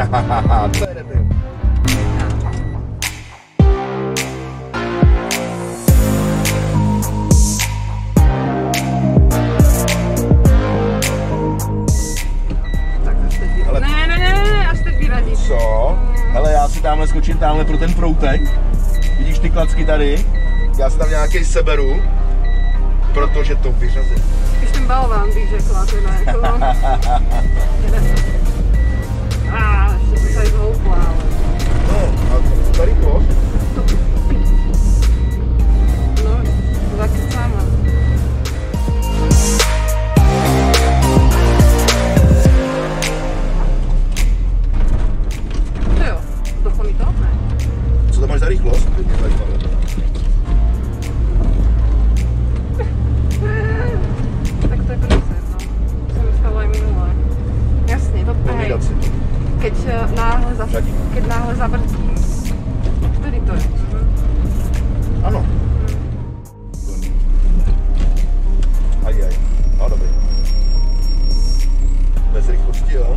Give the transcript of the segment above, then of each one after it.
To je debil. Ne, až teď vyradíš. Co? Hele, já si tamhle skočím tamhle pro ten proutek. Vidíš ty klacky tady? Já si tam nějaký seberu, protože to vyřazím. Spíš ten balván bych řekla, teda jako. Ještě to tady zhoupla, ale. No, a tady to? No, to taky sama. To jo, došlo mi to? Ne. Co to máš za rychlost? Tak to je průser, no. To se mi stalo aj minulé. Jasně, to hej. Keď náhle zabrzdím. Vtedy to je. Ano. Aj. No, dobrý. Bez rychlosti, jo?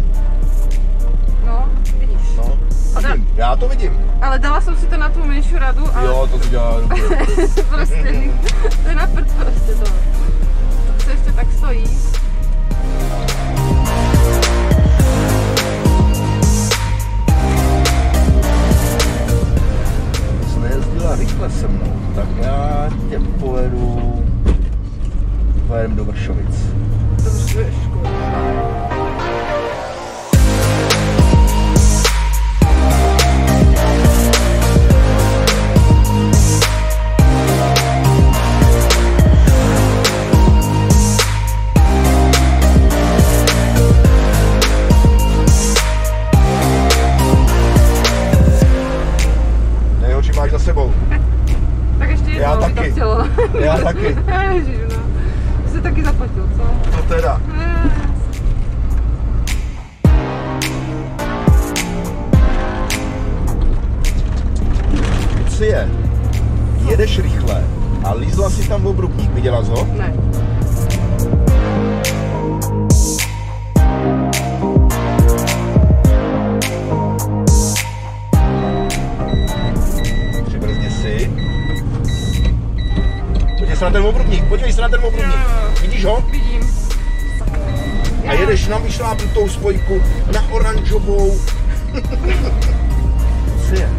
No, vidíš. No, vidím. Já to vidím. Ale dala jsem si to na tu menší radu, ale... Jo, to si dělá dobře. Prostě, to je na prd prostě to. To se ještě tak stojí. Jsi nejezdila rychle se mnou, tak já tě pojedem do Vršovic. To už je škoda. Máš za sebou. Tak ještě jednou by to chtělo. Já taky. Ježiš, no. Jsi taky zaplatil, co? To teda. Co je? Jedeš rychle a lízla si tam v obrubník. Viděla jsi ho? Ne. Podívej se na ten obrubník. Vidíš ho? Vidím. A jedeš na vyšlápnutou spojku, na oranžovou. Co je?